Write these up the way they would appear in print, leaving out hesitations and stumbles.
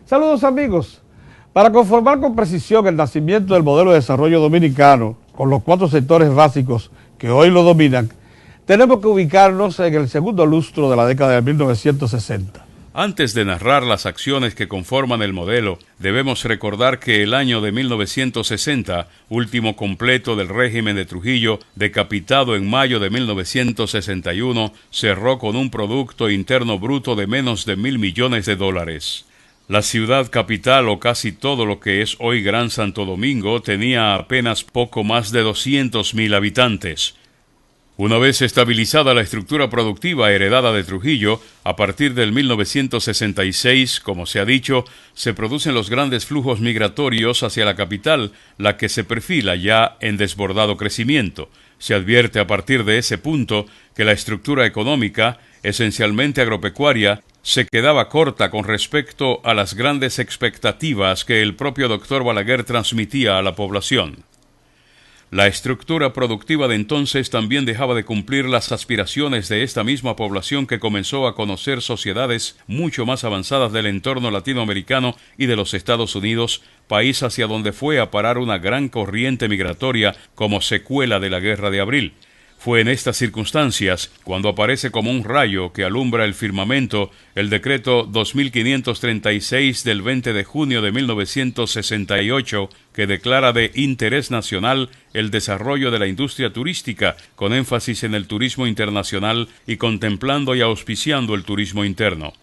Saludos amigos. Para conformar con precisión el nacimiento del modelo de desarrollo dominicano, con los 4 sectores básicos que hoy lo dominan, tenemos que ubicarnos en el segundo lustro de la década de 1960. Antes de narrar las acciones que conforman el modelo, debemos recordar que el año de 1960, último completo del régimen de Trujillo, decapitado en mayo de 1961, cerró con un Producto Interno Bruto de menos de $1.000 millones. La ciudad capital, o casi todo lo que es hoy Gran Santo Domingo, tenía apenas poco más de 200.000 habitantes. Una vez estabilizada la estructura productiva heredada de Trujillo, a partir del 1966, como se ha dicho, se producen los grandes flujos migratorios hacia la capital, la que se perfila ya en desbordado crecimiento. Se advierte a partir de ese punto que la estructura económica, esencialmente agropecuaria, se quedaba corta con respecto a las grandes expectativas que el propio doctor Balaguer transmitía a la población. La estructura productiva de entonces también dejaba de cumplir las aspiraciones de esta misma población que comenzó a conocer sociedades mucho más avanzadas del entorno latinoamericano y de los Estados Unidos, país hacia donde fue a parar una gran corriente migratoria como secuela de la Guerra de Abril. Fue en estas circunstancias cuando aparece como un rayo que alumbra el firmamento el decreto 2536 del 20 de junio de 1968 que declara de interés nacional el desarrollo de la industria turística con énfasis en el turismo internacional y contemplando y auspiciando el turismo interno.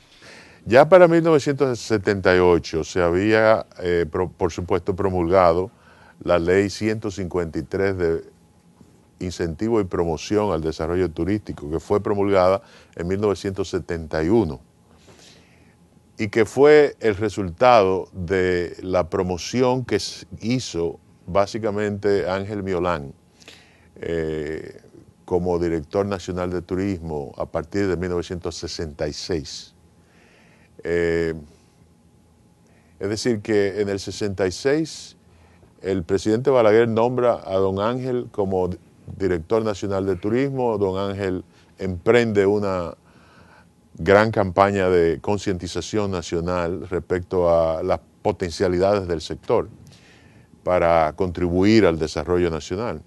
Ya para 1978 se había, por supuesto, promulgado la Ley 153 de Incentivo y Promoción al Desarrollo Turístico, que fue promulgada en 1971 y que fue el resultado de la promoción que hizo básicamente Ángel Miolán como director nacional de turismo a partir de 1966. Es decir, que en el 66 el presidente Balaguer nombra a don Ángel como director nacional de turismo. Don Ángel emprende una gran campaña de concientización nacional respecto a las potencialidades del sector para contribuir al desarrollo nacional.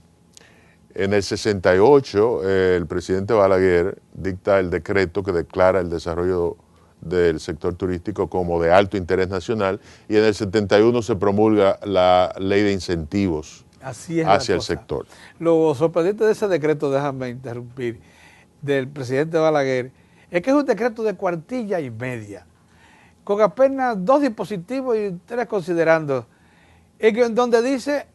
En el 68, el presidente Balaguer dicta el decreto que declara el desarrollo del sector turístico como de alto interés nacional, y en el 71 se promulga la ley de incentivos hacia el sector. Lo sorprendente de ese decreto, déjame interrumpir, del presidente Balaguer, es que es un decreto de cuartilla y media, con apenas 2 dispositivos y 3 considerando, en donde dice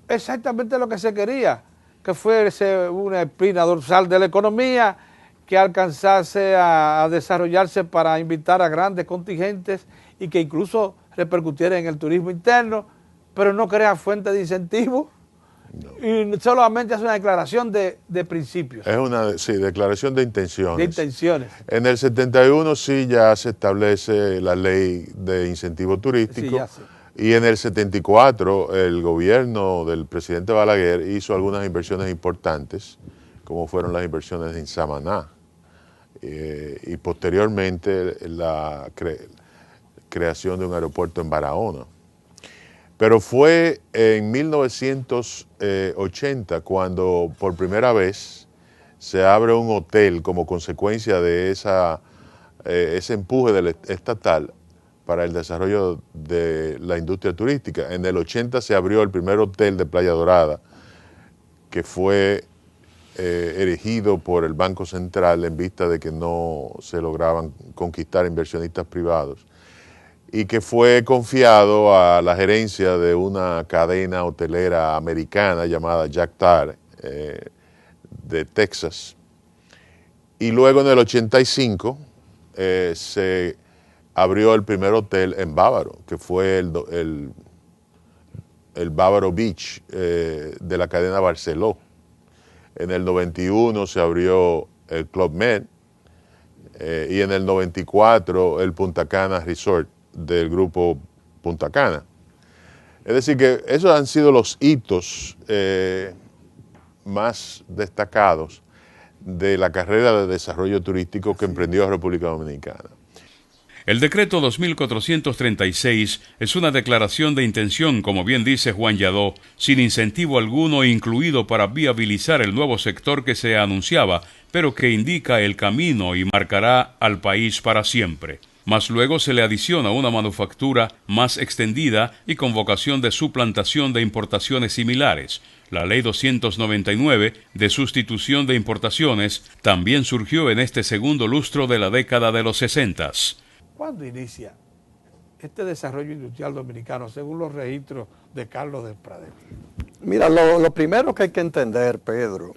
exactamente lo que se quería, que fuese una espina dorsal de la economía, que alcanzase a desarrollarse para invitar a grandes contingentes y que incluso repercutiera en el turismo interno, pero no crea fuente de incentivo. No. Y solamente hace una declaración de principios. Es una declaración de intenciones. De intenciones. En el 71 sí ya se establece la ley de incentivo turístico. Sí, y en el 74 el gobierno del presidente Balaguer hizo algunas inversiones importantes, como fueron las inversiones en Samaná. Y posteriormente la creación de un aeropuerto en Barahona. Pero fue en 1980 cuando por primera vez se abre un hotel como consecuencia de ese empuje estatal para el desarrollo de la industria turística. En el 80 se abrió el primer hotel de Playa Dorada, que fue erigido por el Banco Central en vista de que no se lograban conquistar inversionistas privados, y que fue confiado a la gerencia de una cadena hotelera americana llamada Jack Tar, de Texas. Y luego en el 85 se abrió el primer hotel en Bávaro, que fue el Bávaro Beach de la cadena Barceló. En el 91 se abrió el Club Med y en el 94 el Punta Cana Resort del grupo Punta Cana. Es decir que esos han sido los hitos más destacados de la carrera de desarrollo turístico que emprendió República Dominicana. El decreto 2436 es una declaración de intención, como bien dice Juan Yadó, sin incentivo alguno incluido para viabilizar el nuevo sector que se anunciaba, pero que indica el camino y marcará al país para siempre. Mas luego se le adiciona una manufactura más extendida y con vocación de suplantación de importaciones similares. La Ley 299 de sustitución de importaciones también surgió en este segundo lustro de la década de los 60. ¿Cuándo inicia este desarrollo industrial dominicano según los registros de Carlos del Pradel? Mira, lo primero que hay que entender, Pedro,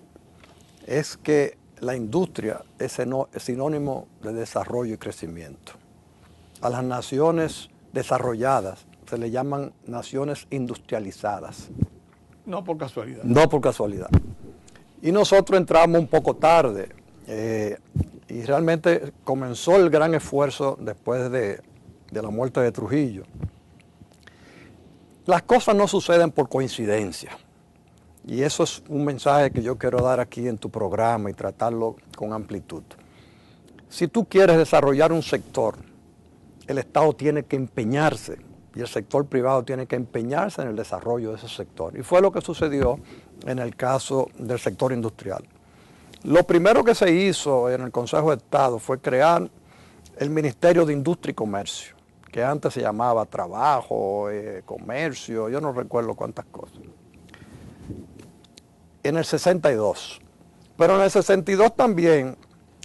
es que la industria es sinónimo de desarrollo y crecimiento. A las naciones desarrolladas se le llaman naciones industrializadas. No por casualidad. No por casualidad. Y nosotros entramos un poco tarde. Y realmente comenzó el gran esfuerzo después de la muerte de Trujillo. Las cosas no suceden por coincidencia. Y eso es un mensaje que yo quiero dar aquí en tu programa y tratarlo con amplitud. Si tú quieres desarrollar un sector, el Estado tiene que empeñarse y el sector privado tiene que empeñarse en el desarrollo de ese sector. Y fue lo que sucedió en el caso del sector industrial. Lo primero que se hizo en el Consejo de Estado fue crear el Ministerio de Industria y Comercio, que antes se llamaba Trabajo, Comercio, yo no recuerdo cuántas cosas. En el 62. Pero en el 62 también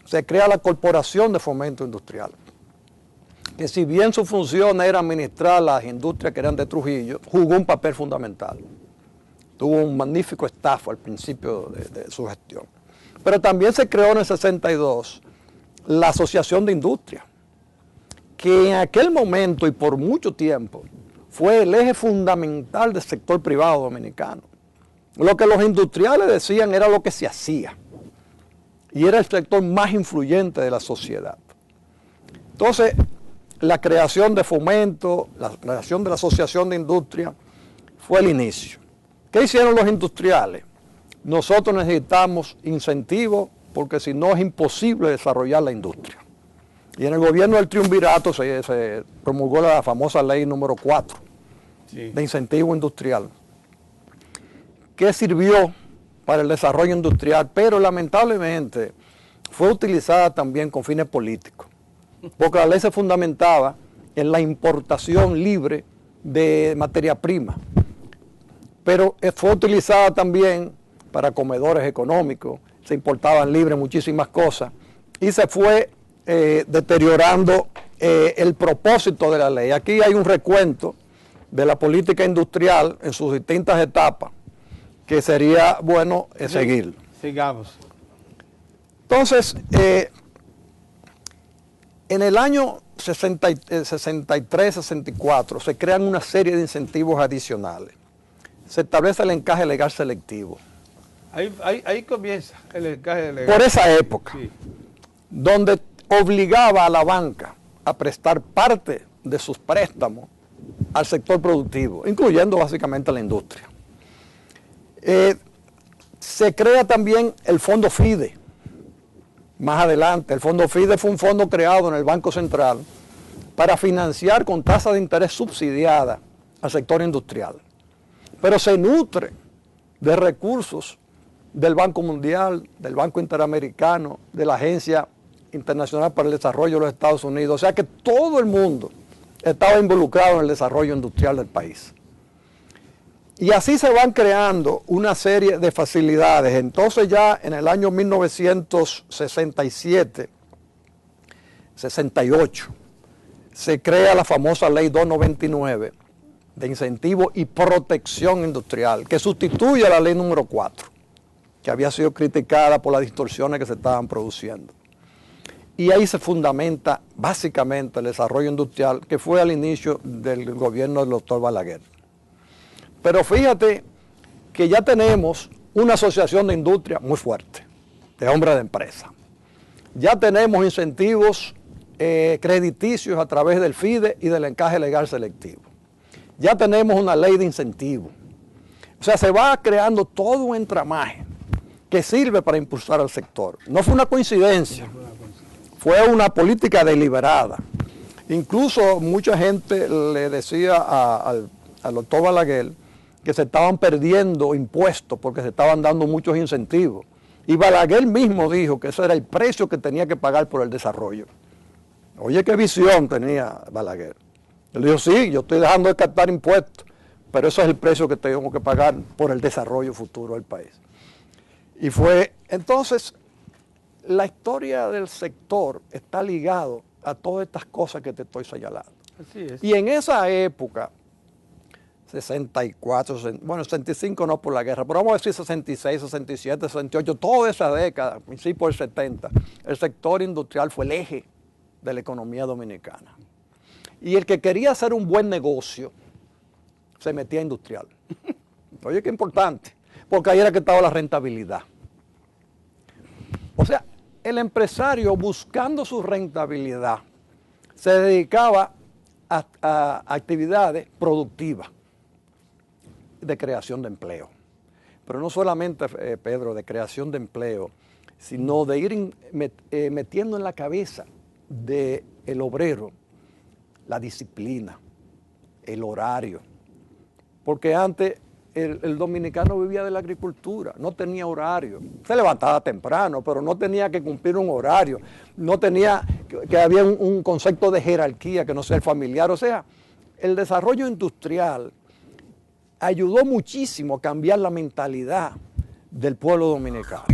se crea la Corporación de Fomento Industrial, que si bien su función era administrar las industrias que eran de Trujillo, jugó un papel fundamental. Tuvo un magnífico staff al principio de su gestión. Pero también se creó en el 62 la Asociación de Industria, que en aquel momento y por mucho tiempo fue el eje fundamental del sector privado dominicano. Lo que los industriales decían era lo que se hacía y era el sector más influyente de la sociedad. Entonces, la creación de Fomento, la creación de la Asociación de Industria fue el inicio. ¿Qué hicieron los industriales? Nosotros necesitamos incentivos porque si no es imposible desarrollar la industria. Y en el gobierno del triunvirato se promulgó la famosa ley número 4 de incentivo industrial, que sirvió para el desarrollo industrial, pero lamentablemente fue utilizada también con fines políticos, porque la ley se fundamentaba en la importación libre de materia prima, pero fue utilizada también para comedores económicos, se importaban libre muchísimas cosas, y se fue deteriorando el propósito de la ley. Aquí hay un recuento de la política industrial en sus distintas etapas, que sería bueno seguir. Sigamos. Entonces, en el año 63-64 se crean una serie de incentivos adicionales. Se establece el encaje legal selectivo. Ahí comienza el encaje legal. Por esa época, sí, donde obligaba a la banca a prestar parte de sus préstamos al sector productivo, incluyendo básicamente a la industria. Se crea también el Fondo FIDE. Más adelante, el Fondo FIDE fue un fondo creado en el Banco Central para financiar con tasa de interés subsidiada al sector industrial. Pero se nutre de recursos del Banco Mundial, del Banco Interamericano, de la Agencia Internacional para el Desarrollo de los Estados Unidos. O sea que todo el mundo estaba involucrado en el desarrollo industrial del país. Y así se van creando una serie de facilidades. Entonces ya en el año 1967, 68, se crea la famosa Ley 299 de incentivo y protección industrial, que sustituye a la Ley número 4, que había sido criticada por las distorsiones que se estaban produciendo. Y ahí se fundamenta básicamente el desarrollo industrial, que fue al inicio del gobierno del doctor Balaguer. Pero fíjate que ya tenemos una asociación de industria muy fuerte, de hombres de empresa. Ya tenemos incentivos crediticios a través del FIDE y del encaje legal selectivo. Ya tenemos una ley de incentivos. O sea, se va creando todo un entramaje que sirve para impulsar al sector. No fue una coincidencia, fue una política deliberada. Incluso mucha gente le decía al doctor Balaguer que se estaban perdiendo impuestos porque se estaban dando muchos incentivos. Y Balaguer mismo dijo que ese era el precio que tenía que pagar por el desarrollo. Oye, qué visión tenía Balaguer. Él dijo, sí, yo estoy dejando de captar impuestos, pero eso es el precio que tengo que pagar por el desarrollo futuro del país. Y fue, entonces, la historia del sector está ligado a todas estas cosas que te estoy señalando. Así es. Y en esa época, 64, bueno, 65 no por la guerra, pero vamos a decir 66, 67, 68, toda esa década, principio del 70, el sector industrial fue el eje de la economía dominicana. Y el que quería hacer un buen negocio se metía a industrial. Oye, qué importante, porque ahí era que estaba la rentabilidad. O sea, el empresario, buscando su rentabilidad, se dedicaba a actividades productivas de creación de empleo. Pero no solamente, Pedro, de creación de empleo, sino de ir metiendo en la cabeza del obrero la disciplina, el horario. Porque antes el dominicano vivía de la agricultura, no tenía horario. Se levantaba temprano, pero no tenía que cumplir un horario. No tenía, que había un concepto de jerarquía que no sea el familiar. O sea, el desarrollo industrial ayudó muchísimo a cambiar la mentalidad del pueblo dominicano.